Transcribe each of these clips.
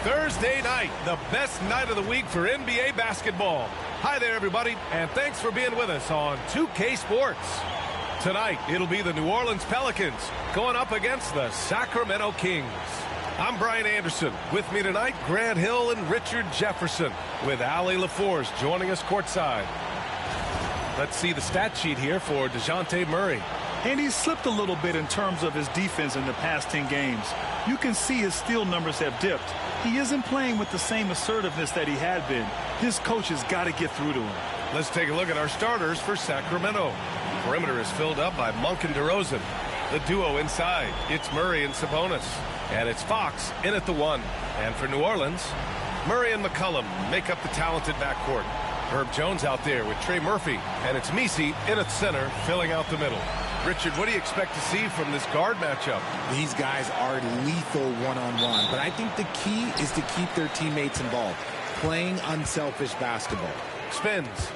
Thursday night, the best night of the week for NBA basketball. Hi there, everybody, and thanks for being with us on 2K Sports. Tonight, it'll be the New Orleans Pelicans going up against the Sacramento Kings. I'm Brian Anderson. With me tonight, Grant Hill and Richard Jefferson, with Allie LaForce joining us courtside. Let's see the stat sheet here for DeJounte Murray. And he slipped a little bit in terms of his defense in the past 10 games. You can see his steal numbers have dipped. He isn't playing with the same assertiveness that he had been. His coach has got to get through to him. Let's take a look at our starters for Sacramento. Perimeter is filled up by Monk and DeRozan. The duo inside, it's Murray and Sabonis. And it's Fox in at the one. And for New Orleans, Murray and McCollum make up the talented backcourt. Herb Jones out there with Trey Murphy. And it's Messi in at center, filling out the middle. Richard, what do you expect to see from this guard matchup? These guys are lethal one-on-one, but I think the key is to keep their teammates involved, playing unselfish basketball. Spins.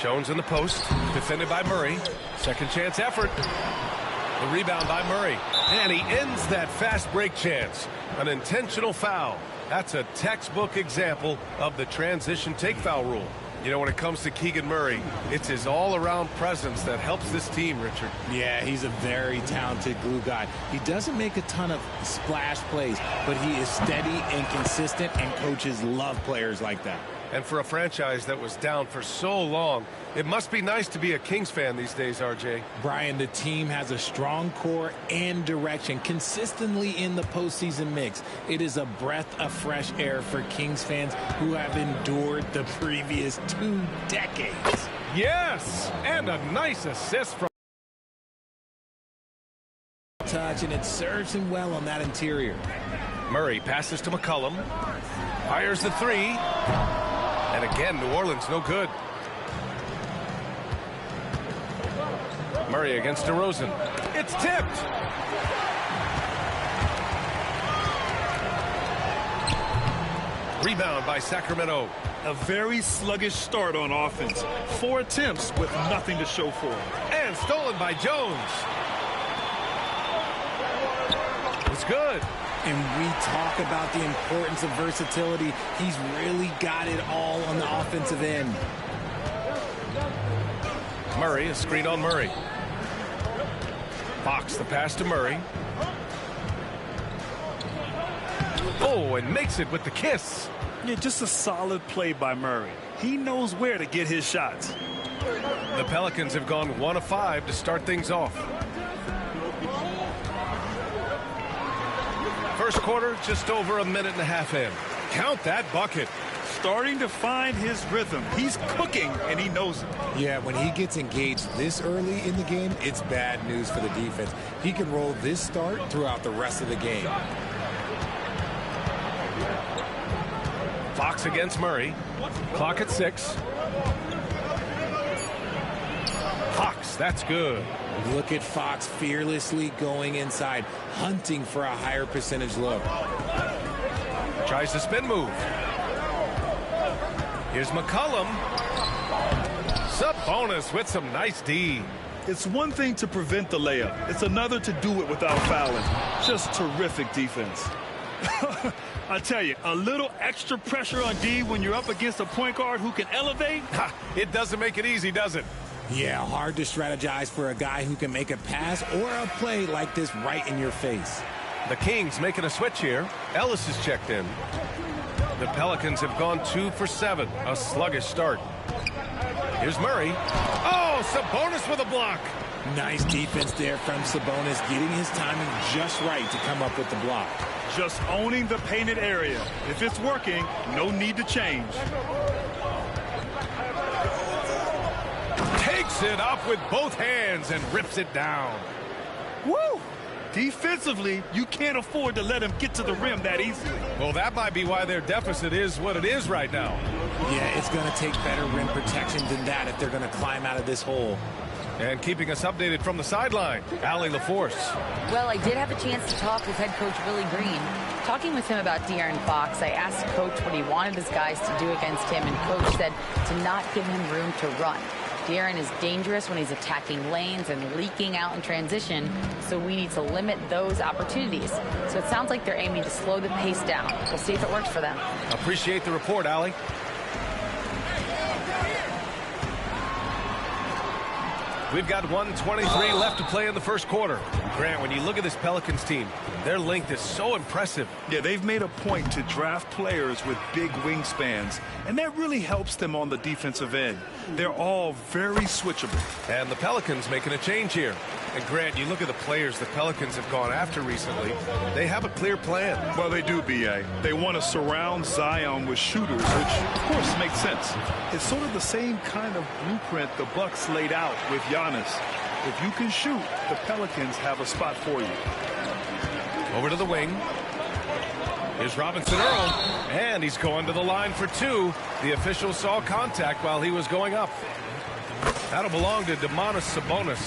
Jones in the post, defended by Murray. Second chance effort. The rebound by Murray. And he ends that fast break chance. An intentional foul. That's a textbook example of the transition take foul rule. You know, when it comes to Keegan Murray, it's his all-around presence that helps this team, Richard. Yeah, he's a very talented glue guy. He doesn't make a ton of splash plays, but he is steady and consistent, and coaches love players like that. And for a franchise that was down for so long, it must be nice to be a Kings fan these days, RJ. Brian, the team has a strong core and direction consistently in the postseason mix. It is a breath of fresh air for Kings fans who have endured the previous 2 decades. Yes, and a nice assist from touch, and it serves him well on that interior. Murray passes to McCollum, fires the three. And again, New Orleans no good. Murray against DeRozan. It's tipped. Rebound by Sacramento. A very sluggish start on offense. 4 attempts with nothing to show for it. And stolen by Jones. It's good. And we talk about the importance of versatility. He's really got it all on the offensive end. Murray, a screen on Murray. Fox, the pass to Murray. Oh, and makes it with the kiss. Yeah, just a solid play by Murray. He knows where to get his shots. The Pelicans have gone 1 of 5 to start things off. First quarter, just over a minute and a half in. Count that bucket. Starting to find his rhythm. He's cooking, and he knows it. Yeah, when he gets engaged this early in the game, it's bad news for the defense. He can roll this start throughout the rest of the game. Fox against Murray. Clock at 6. Fox, that's good. Look at Fox fearlessly going inside, hunting for a higher percentage look. Tries the spin move. Here's McCollum. Sabonis with some nice D. It's one thing to prevent the layup. It's another to do it without fouling. Just terrific defense. I tell you, a little extra pressure on D when you're up against a point guard who can elevate. It doesn't make it easy, does it? Yeah, hard to strategize for a guy who can make a pass or a play like this right in your face. The Kings making a switch here. Ellis is checked in. The Pelicans have gone 2 for 7. A sluggish start. Here's Murray. Oh! Oh, Sabonis with a block. Nice defense there from Sabonis, getting his timing just right to come up with the block. Just owning the painted area. If it's working, no need to change. Takes it up with both hands and rips it down. Woo! Defensively, you can't afford to let him get to the rim that easily. Well, that might be why their deficit is what it is right now. Yeah, it's going to take better rim protection than that if they're going to climb out of this hole. And keeping us updated from the sideline, Allie LaForce. Well, I did have a chance to talk with head coach Willie Green. Talking with him about De'Aaron Fox, I asked Coach what he wanted his guys to do against him, and Coach said to not give him room to run. De'Aaron is dangerous when he's attacking lanes and leaking out in transition, so we need to limit those opportunities. So it sounds like they're aiming to slow the pace down. We'll see if it works for them. Appreciate the report, Allie. We've got 1:23 left to play in the first quarter. Grant, when you look at this Pelicans team, their length is so impressive. Yeah, they've made a point to draft players with big wingspans, and that really helps them on the defensive end. They're all very switchable. And the Pelicans making a change here. And Grant, you look at the players the Pelicans have gone after recently, they have a clear plan. Well, they do, B.A. They want to surround Zion with shooters, which, of course, makes sense. It's sort of the same kind of blueprint the Bucks laid out with Giannis. If you can shoot, the Pelicans have a spot for you. Over to the wing. Here's Robinson Earl, and he's going to the line for two. The official saw contact while he was going up. That'll belong to Domantas Sabonis.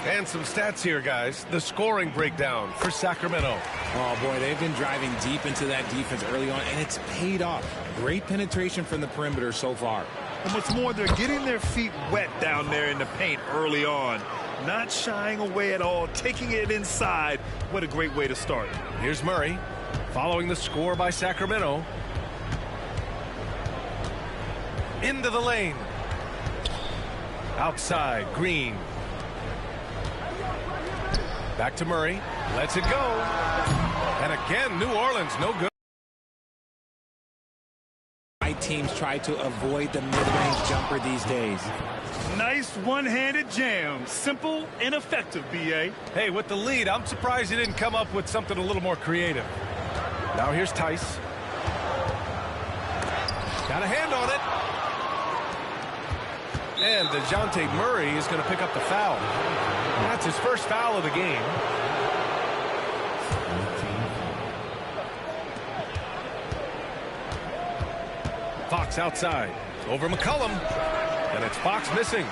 And some stats here, guys. The scoring breakdown for Sacramento. Oh, boy, they've been driving deep into that defense early on, and it's paid off. Great penetration from the perimeter so far. And what's more, they're getting their feet wet down there in the paint early on. Not shying away at all, taking it inside. What a great way to start. Here's Murray, following the score by Sacramento. Into the lane. Outside, Green. Back to Murray. Lets it go. And again, New Orleans, no good. Teams try to avoid the mid-range jumper these days. Nice one-handed jam. Simple and effective, B.A. Hey, with the lead, I'm surprised he didn't come up with something a little more creative. Now here's Tice. Got a hand on it. And DeJounte Murray is going to pick up the foul. That's his first foul of the game. Fox outside. Over McCollum. And it's Fox missing.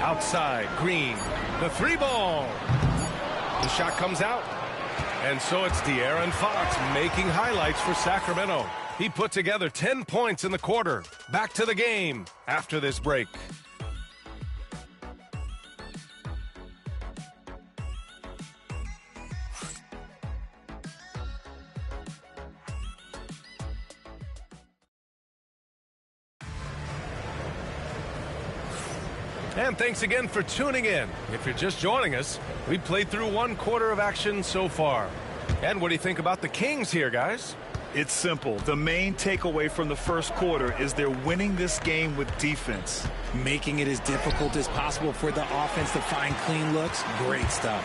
Outside, Green. The three ball. The shot comes out. And so it's De'Aaron Fox making highlights for Sacramento. He put together 10 points in the quarter. Back to the game after this break. And thanks again for tuning in. If you're just joining us, we played through one quarter of action so far. And what do you think about the Kings here, guys? It's simple. The main takeaway from the first quarter is they're winning this game with defense. Making it as difficult as possible for the offense to find clean looks. Great stuff.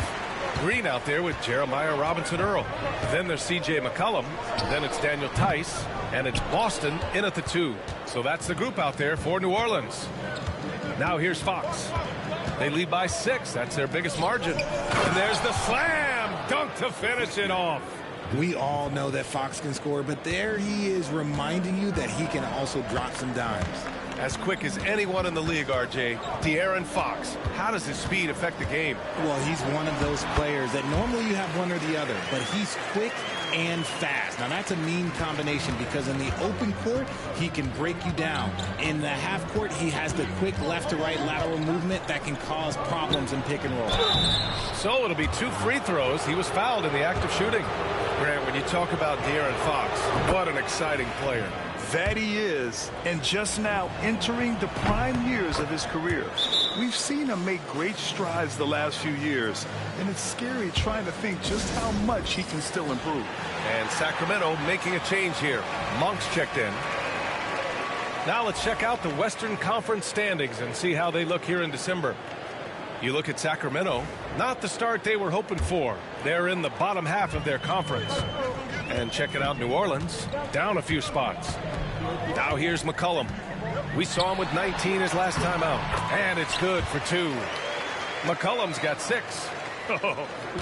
Green out there with Jeremiah Robinson Earl. Then there's C.J. McCollum. Then it's Daniel Tice. And it's Boston in at the 2. So that's the group out there for New Orleans. Now here's Fox. They lead by 6. That's their biggest margin. And there's the slam dunk to finish it off. We all know that Fox can score, but there he is reminding you that he can also drop some dimes. As quick as anyone in the league, RJ. De'Aaron Fox. How does his speed affect the game? Well, he's one of those players that normally you have one or the other, but he's quick and fast. Now, that's a mean combination because in the open court, he can break you down. In the half court, he has the quick left-to-right lateral movement that can cause problems in pick and roll. So it'll be 2 free throws. He was fouled in the act of shooting. Grant, when you talk about De'Aaron Fox, what an exciting player. That he is, and just now entering the prime years of his career. We've seen him make great strides the last few years, and it's scary trying to think just how much he can still improve. And Sacramento making a change here. Monk's checked in. Now let's check out the Western Conference standings and see how they look here in December. You look at Sacramento, not the start they were hoping for. They're in the bottom half of their conference. And check it out, New Orleans, down a few spots. Now here's McCollum. We saw him with 19 his last time out, and it's good for 2. McCollum's got 6. Oh,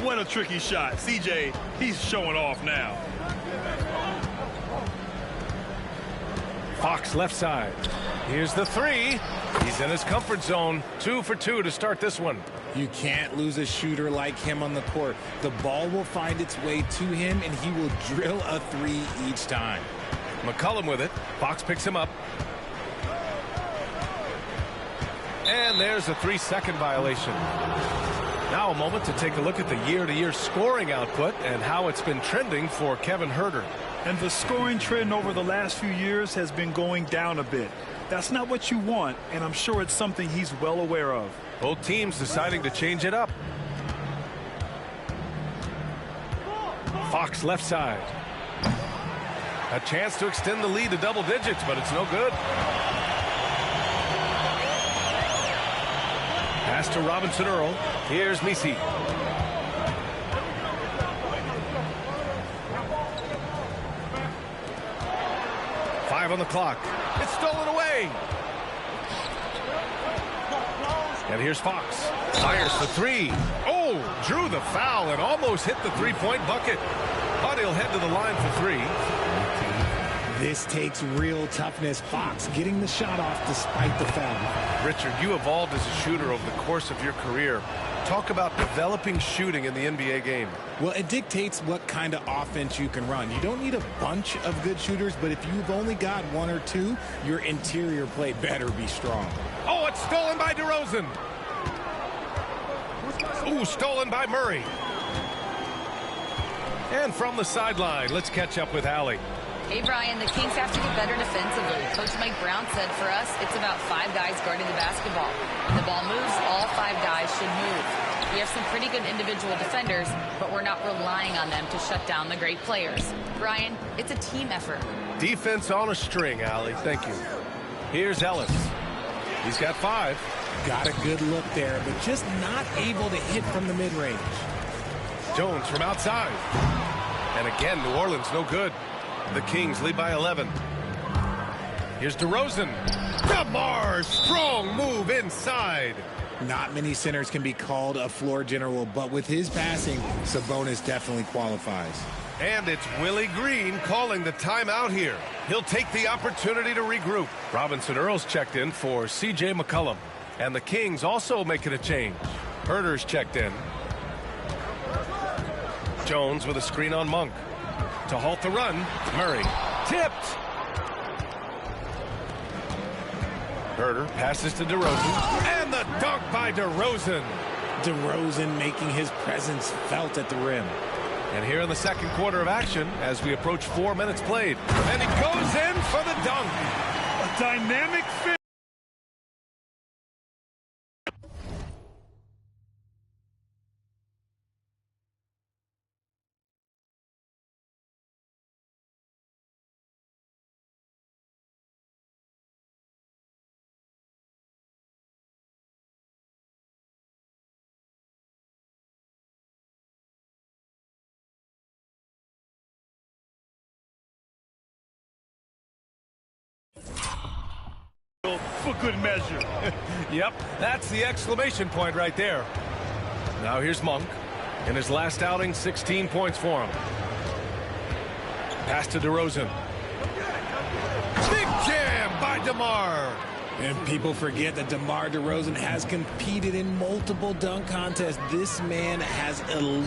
what a tricky shot. CJ, he's showing off now. Fox left side. Here's the 3. He's in his comfort zone. 2 for 2 to start this one. You can't lose a shooter like him on the court. The ball will find its way to him, and he will drill a 3 each time. McCollum with it. Fox picks him up. And there's a 3-second violation. Now a moment to take a look at the year-to-year scoring output and how it's been trending for Kevin Huerter. And the scoring trend over the last few years has been going down a bit. That's not what you want, and I'm sure it's something he's well aware of. Both teams deciding to change it up. Fox left side. A chance to extend the lead to double digits, but it's no good. Pass to Robinson Earl. Here's Misi. Five on the clock. It's stolen away. And here's Fox. Fires for 3. Oh, drew the foul and almost hit the 3-point bucket. But he'll head to the line for 3. This takes real toughness. Fox getting the shot off despite the foul. Richard, you evolved as a shooter over the course of your career. Talk about developing shooting in the NBA game. Well, it dictates what kind of offense you can run. You don't need a bunch of good shooters, but if you've only got 1 or 2, your interior play better be strong. Oh, it's stolen by DeRozan. Ooh, stolen by Murray. And from the sideline, let's catch up with Allie. Hey, Brian, the Kings have to get better defensively. Coach Mike Brown said for us, it's about 5 guys guarding the basketball. When the ball moves, all 5 guys should move. We have some pretty good individual defenders, but we're not relying on them to shut down the great players. Brian, it's a team effort. Defense on a string, Allie. Thank you. Here's Ellis. He's got 5. Got a good look there, but just not able to hit from the mid-range. Jones from outside. And again, New Orleans no good. The Kings lead by 11. Here's DeRozan. DeMar, strong move inside. Not many centers can be called a floor general, but with his passing, Sabonis definitely qualifies. And it's Willie Green calling the timeout here. He'll take the opportunity to regroup. Robinson Earl's checked in for C.J. McCollum. And the Kings also making a change. Huerter's checked in. Jones with a screen on Monk. To halt the run, Murray. Tipped. Huerter passes to DeRozan. And the dunk by DeRozan. DeRozan making his presence felt at the rim. And here in the second quarter of action, as we approach 4 minutes played. And he goes in for the dunk. A dynamic fit. For good measure. Yep, that's the exclamation point right there. Now here's Monk. In his last outing, 16 points for him. Pass to DeRozan. Big jam by DeMar. And people forget that DeMar DeRozan has competed in multiple dunk contests. This man has elite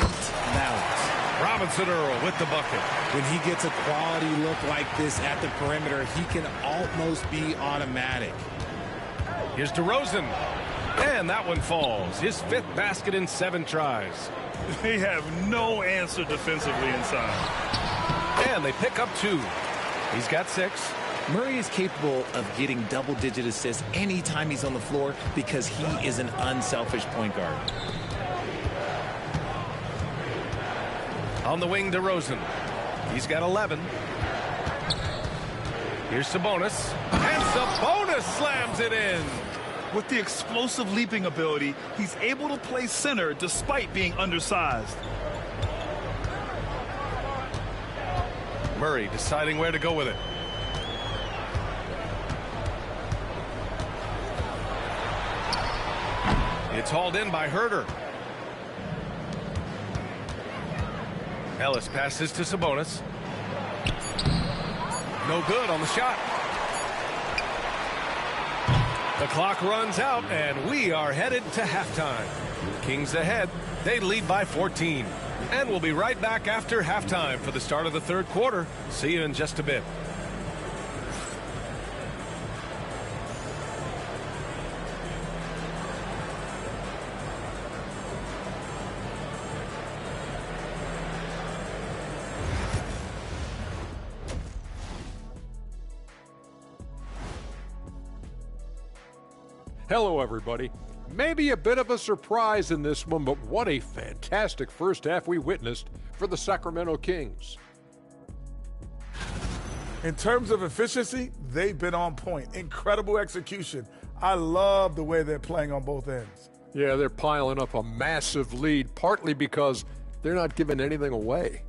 balance. Robinson Earl with the bucket. When he gets a quality look like this at the perimeter, he can almost be automatic. Here's DeRozan. And that one falls. His 5th basket in 7 tries. They have no answer defensively inside. And they pick up 2. He's got 6. Murray is capable of getting double-digit assists anytime he's on the floor because he is an unselfish point guard. On the wing, DeRozan. He's got 11. Here's Sabonis. And Sabonis slams it in. With the explosive leaping ability, he's able to play center despite being undersized. Murray deciding where to go with it. It's hauled in by Herter. Ellis passes to Sabonis. No good on the shot. The clock runs out, and we are headed to halftime. Kings ahead. They lead by 14. And we'll be right back after halftime for the start of the third quarter. See you in just a bit. Hello, everybody. Maybe a bit of a surprise in this one, but what a fantastic first half we witnessed for the Sacramento Kings. In terms of efficiency, they've been on point. Incredible execution. I love the way they're playing on both ends. Yeah, they're piling up a massive lead, partly because they're not giving anything away.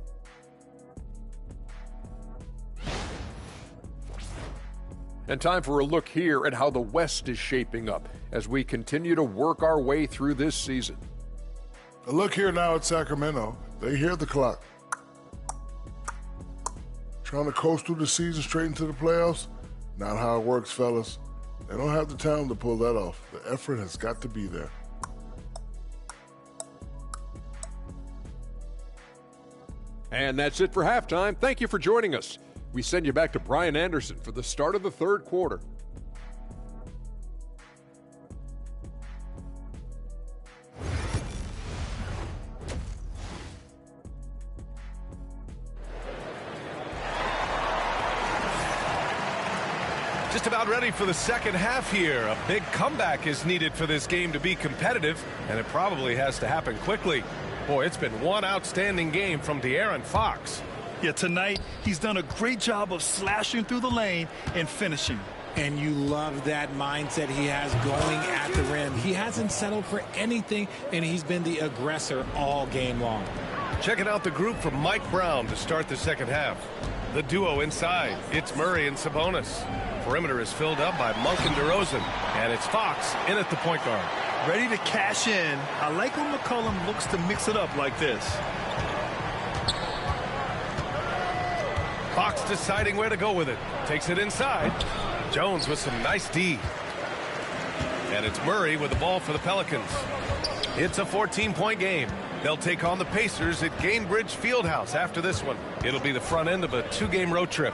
And time for a look here at how the West is shaping up as we continue to work our way through this season. A look here now at Sacramento. They hear the clock. Trying to coast through the season straight into the playoffs? Not how it works, fellas. They don't have the talent to pull that off. The effort has got to be there. And that's it for halftime. Thank you for joining us. We send you back to Brian Anderson for the start of the third quarter. Just about ready for the second half here. A big comeback is needed for this game to be competitive, and it probably has to happen quickly. Boy, it's been one outstanding game from De'Aaron Fox. Yeah, tonight he's done a great job of slashing through the lane and finishing. And you love that mindset he has going at the rim. He hasn't settled for anything, and he's been the aggressor all game long. Checking out the group from Mike Brown to start the second half. The duo inside, it's Murray and Sabonis. Perimeter is filled up by Monk and DeRozan, and it's Fox in at the point guard. Ready to cash in. I like when McCollum looks to mix it up like this. Fox deciding where to go with it. Takes it inside. Jones with some nice D. And it's Murray with the ball for the Pelicans. It's a 14-point game. They'll take on the Pacers at Gainbridge Fieldhouse after this one. It'll be the front end of a two-game road trip.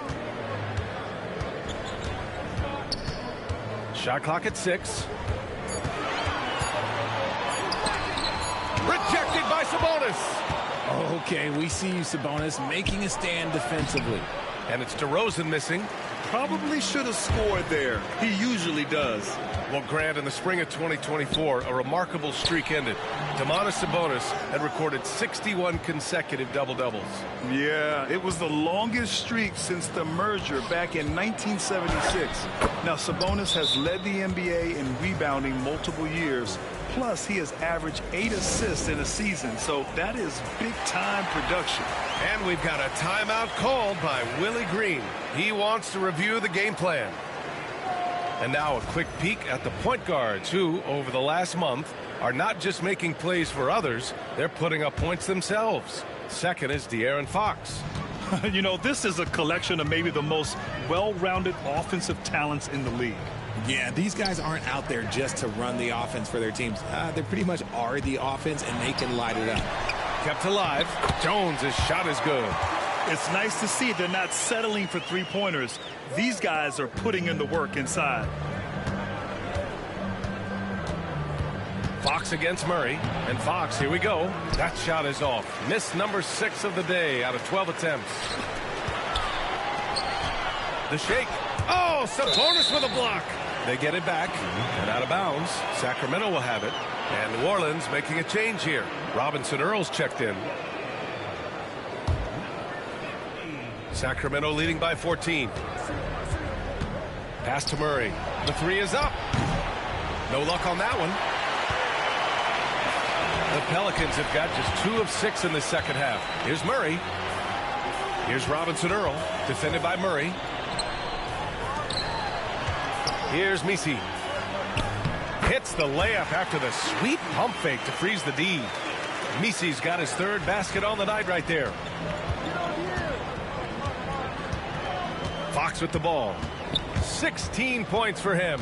Shot clock at 6. Rejected by Sabonis. Okay, we see you, Sabonis, making a stand defensively. And it's DeRozan missing. Probably should have scored there. He usually does. Well, Grant, in the spring of 2024, a remarkable streak ended. Domantas Sabonis had recorded 61 consecutive double-doubles. Yeah, it was the longest streak since the merger back in 1976. Now, Sabonis has led the NBA in rebounding multiple years. Plus, he has averaged 8 assists in a season, so that is big-time production. And we've got a timeout called by Willie Green. He wants to review the game plan. And now a quick peek at the point guards who, over the last month, are not just making plays for others, they're putting up points themselves. Second is De'Aaron Fox. You know, this is a collection of maybe the most well-rounded offensive talents in the league. Yeah, these guys aren't out there just to run the offense for their teams. They pretty much are the offense, and they can light it up. Kept alive. Jones' shot is good. It's nice to see they're not settling for three-pointers. These guys are putting in the work inside. Fox against Murray. And Fox, here we go. That shot is off. Miss number 6 of the day out of 12 attempts. The shake. Oh, Sabonis with a block. They get it back and out of bounds. Sacramento will have it. And New Orleans making a change here. Robinson Earls checked in. Sacramento leading by 14. Pass to Murray. The three is up. No luck on that one. The Pelicans have got just 2 of 6 in the second half. Here's Murray. Here's Robinson Earl, defended by Murray. Here's Messi. Hits the layup after the sweet pump fake to freeze the D. Messi's got his 3rd basket on the night right there. Fox with the ball. 16 points for him.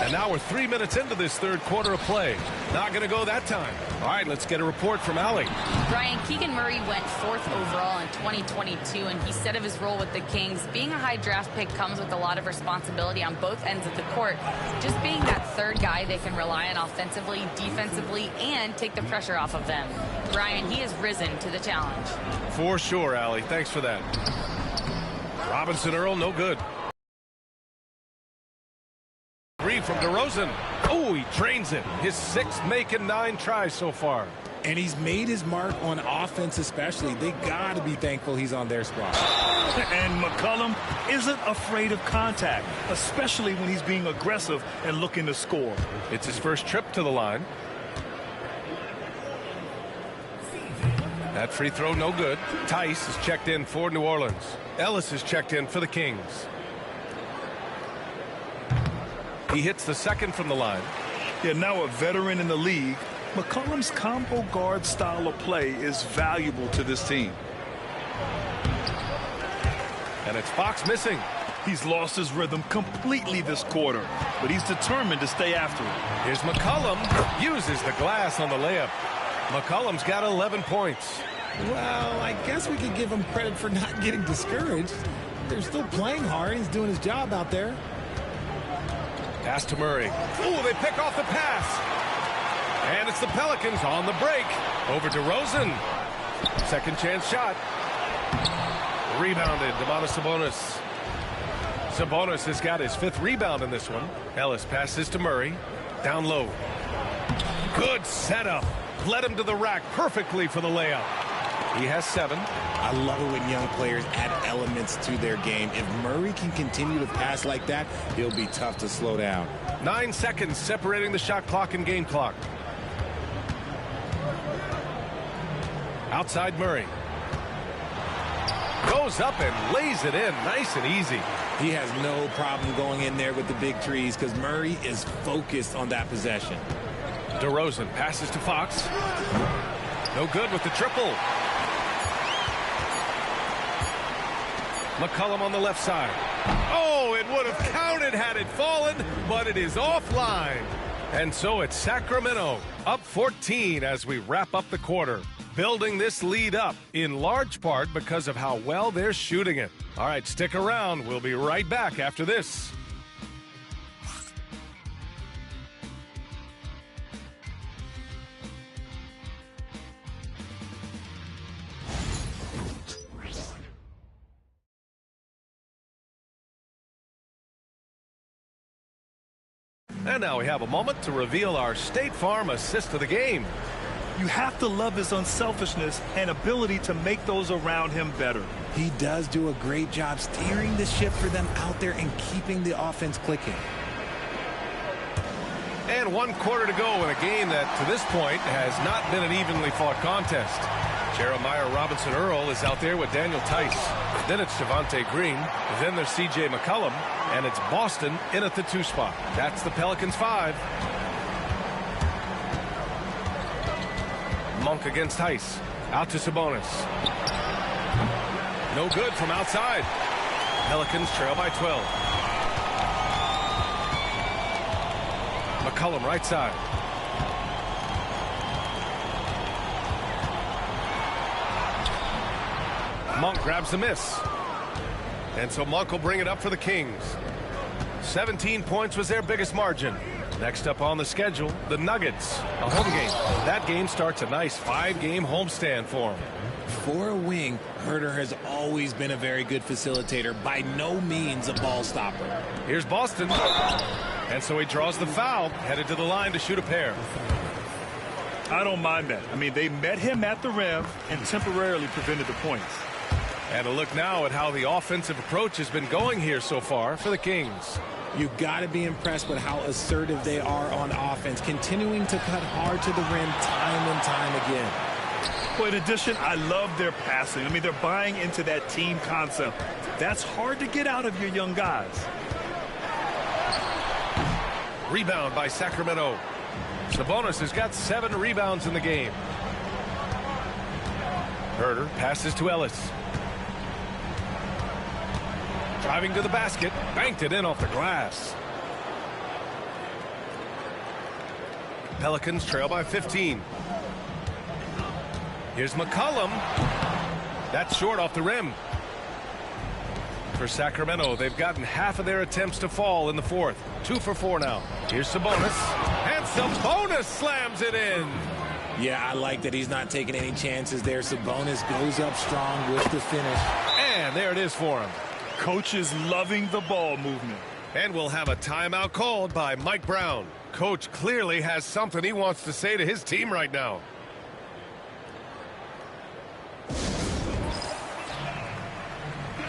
And now we're 3 minutes into this 3rd quarter of play. Not going to go that time. All right, let's get a report from Allie. Brian, Keegan Murray went 4th overall in 2022, and he said of his role with the Kings, being a high draft pick comes with a lot of responsibility on both ends of the court. Just being that 3rd guy they can rely on offensively, defensively, and take the pressure off of them. Brian, he has risen to the challenge. For sure, Allie. Thanks for that. Robinson Earl, no good. 3 from DeRozan. Oh, he drains it. His 6th make in 9 tries so far. And he's made his mark on offense especially. They got to be thankful he's on their squad. And McCollum isn't afraid of contact, especially when he's being aggressive and looking to score. It's his first trip to the line. That free throw no good. Tice is checked in for New Orleans. Ellis is checked in for the Kings. He hits the 2nd from the line. Yeah, now a veteran in the league, McCollum's combo guard style of play is valuable to this team. And it's Fox missing. He's lost his rhythm completely this quarter, but he's determined to stay after it. Here's McCollum. Uses the glass on the layup. McCollum's got 11 points. Well, I guess we could give him credit for not getting discouraged. They're still playing hard. He's doing his job out there. Pass to Murray. Ooh, they pick off the pass. And it's the Pelicans on the break. Over to Rosen. 2nd chance shot. Rebounded. Domantas Sabonis. Sabonis has got his 5th rebound in this one. Ellis passes to Murray. Down low. Good setup. Led him to the rack perfectly for the layup. He has 7. I love it when young players add elements to their game. If Murray can continue to pass like that, he'll be tough to slow down. 9 seconds separating the shot clock and game clock. Outside Murray. Goes up and lays it in nice and easy. He has no problem going in there with the big trees because Murray is focused on that possession. DeRozan passes to Fox. No good with the triple. McCollum on the left side. Oh, it would have counted had it fallen, but it is offline. And so it's Sacramento up 14 as we wrap up the quarter. Building this lead up in large part because of how well they're shooting it. All right, stick around. We'll be right back after this. And now we have a moment to reveal our State Farm assist of the game. You have to love his unselfishness and ability to make those around him better. He does do a great job steering the ship for them out there and keeping the offense clicking. And 1 quarter to go in a game that, to this point, has not been an evenly fought contest. Jeremiah Robinson-Earl is out there with Daniel Tice. Then it's Javonte Green. Then there's C.J. McCollum. And it's Boston in at the 2 spot. That's the Pelicans 5. Monk against Tice. Out to Sabonis. No good from outside. Pelicans trail by 12. McCollum right side. Monk grabs the miss. And so Monk will bring it up for the Kings. 17 points was their biggest margin. Next up on the schedule, the Nuggets, a home game. That game starts a nice 5-game homestand for them. For a wing, Herter has always been a very good facilitator, by no means a ball stopper. Here's Boston. And so he draws the foul, headed to the line to shoot a pair. I don't mind that. I mean, they met him at the rim and temporarily prevented the points. And a look now at how the offensive approach has been going here so far for the Kings. You've got to be impressed with how assertive they are on offense, continuing to cut hard to the rim time and time again. Well, in addition, I love their passing. I mean, they're buying into that team concept. That's hard to get out of your young guys. Rebound by Sacramento. Sabonis has got 7 rebounds in the game. Herter passes to Ellis. Driving to the basket, banked it in off the glass. Pelicans trail by 15. Here's McCollum. That's short off the rim. For Sacramento, they've gotten half of their attempts to fall in the fourth. 2 for 4 now. Here's Sabonis. And Sabonis slams it in. Yeah, I like that he's not taking any chances there. Sabonis goes up strong with the finish. And there it is for him. Coach is loving the ball movement. And we'll have a timeout called by Mike Brown. Coach clearly has something he wants to say to his team right now.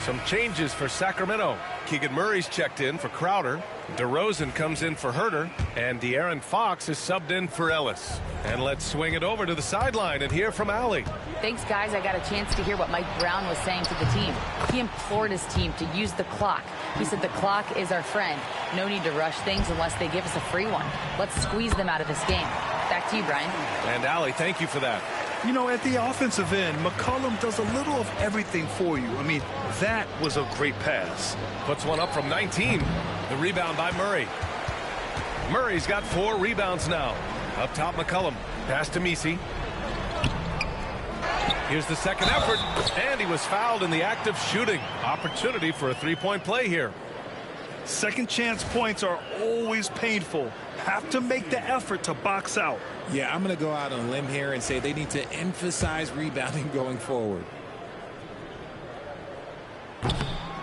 Some changes for Sacramento. Keegan Murray's checked in for Crowder. DeRozan comes in for Herter. And De'Aaron Fox is subbed in for Ellis. And let's swing it over to the sideline and hear from Allie. Thanks, guys. I got a chance to hear what Mike Brown was saying to the team. He implored his team to use the clock. He said the clock is our friend. No need to rush things unless they give us a free one. Let's squeeze them out of this game. Back to you, Brian. And Allie, thank you for that. You know, at the offensive end, McCollum does a little of everything for you. I mean, that was a great pass. Puts one up from 19. The rebound by Murray. Murray's got 4 rebounds now. Up top, McCollum. Pass to Misi. Here's the second effort. And he was fouled in the act of shooting. Opportunity for a 3-point play here. Second chance points are always painful. Have to make the effort to box out. Yeah, I'm going to go out on a limb here and say they need to emphasize rebounding going forward.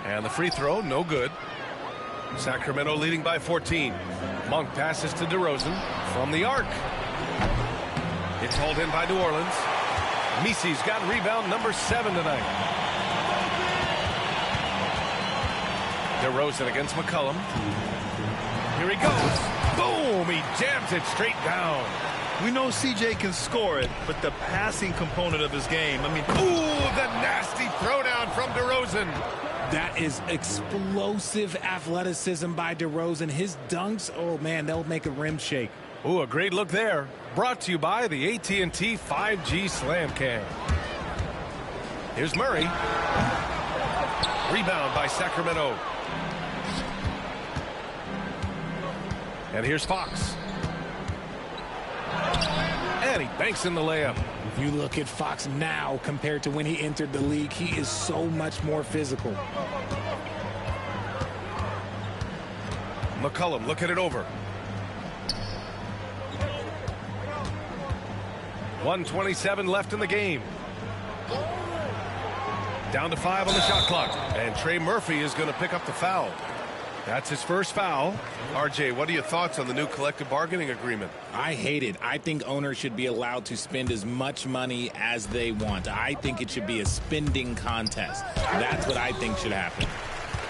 And the free throw, no good. Sacramento leading by 14. Monk passes to DeRozan from the arc. It's hauled in by New Orleans. Misi's got rebound number 7 tonight. DeRozan against McCollum. Here he goes. Boom! He jams it straight down. We know CJ can score it, but the passing component of his game, I mean, ooh, the nasty throwdown from DeRozan. That is explosive athleticism by DeRozan. His dunks, oh man, they'll make a rim shake. Ooh, a great look there. Brought to you by the AT&T 5G Slam Cam. Here's Murray. Rebound by Sacramento. And here's Fox. And he banks in the layup. If you look at Fox now compared to when he entered the league, he is so much more physical. McCollum looking it over. 1:27 left in the game. Down to 5 on the shot clock. And Trey Murphy is going to pick up the foul. That's his first foul. RJ, what are your thoughts on the new collective bargaining agreement? I hate it. I think owners should be allowed to spend as much money as they want. I think it should be a spending contest. That's what I think should happen.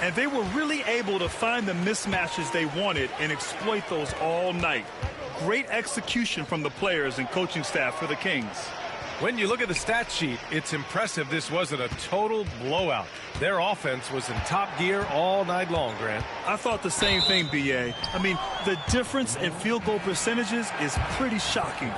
And they were really able to find the mismatches they wanted and exploit those all night. Great execution from the players and coaching staff for the Kings. When you look at the stat sheet, it's impressive this wasn't a total blowout. Their offense was in top gear all night long, Grant. I thought the same thing, B.A. I mean, the difference in field goal percentages is pretty shocking.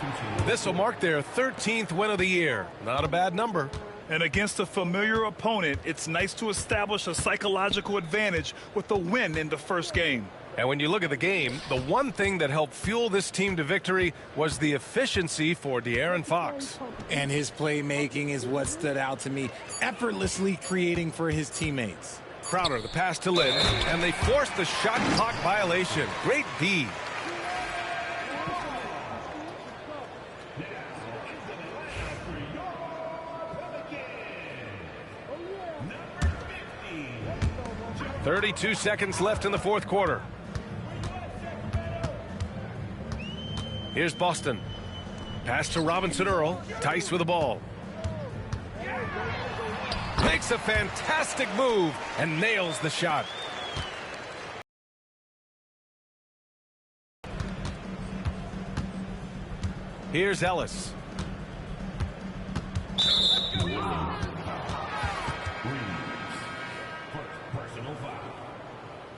This will mark their 13th win of the year. Not a bad number. And against a familiar opponent, it's nice to establish a psychological advantage with a win in the first game. And when you look at the game, the one thing that helped fuel this team to victory was the efficiency for De'Aaron Fox. And his playmaking is what stood out to me, effortlessly creating for his teammates. Crowder, the pass to Lynn, and they forced the shot clock violation. Great D. .32 seconds left in the fourth quarter. Here's Boston. Pass to Robinson Earl. Tice with the ball. Makes a fantastic move and nails the shot. Here's Ellis. Personal foul.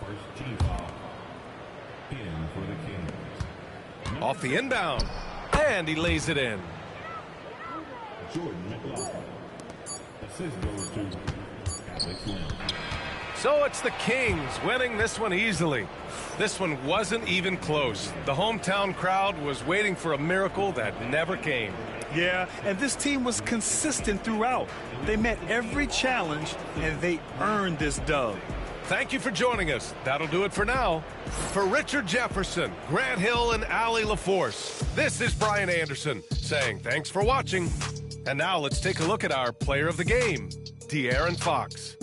First team foul. In for the Kings. Off the inbound. And he lays it in. Jordan McLaughlin. Assist goes to Alex Lynn. So it's the Kings winning this one easily. This one wasn't even close. The hometown crowd was waiting for a miracle that never came. Yeah, and this team was consistent throughout. They met every challenge, and they earned this dub. Thank you for joining us. That'll do it for now. For Richard Jefferson, Grant Hill, and Allie LaForce, this is Brian Anderson saying thanks for watching. And now let's take a look at our player of the game, De'Aaron Fox.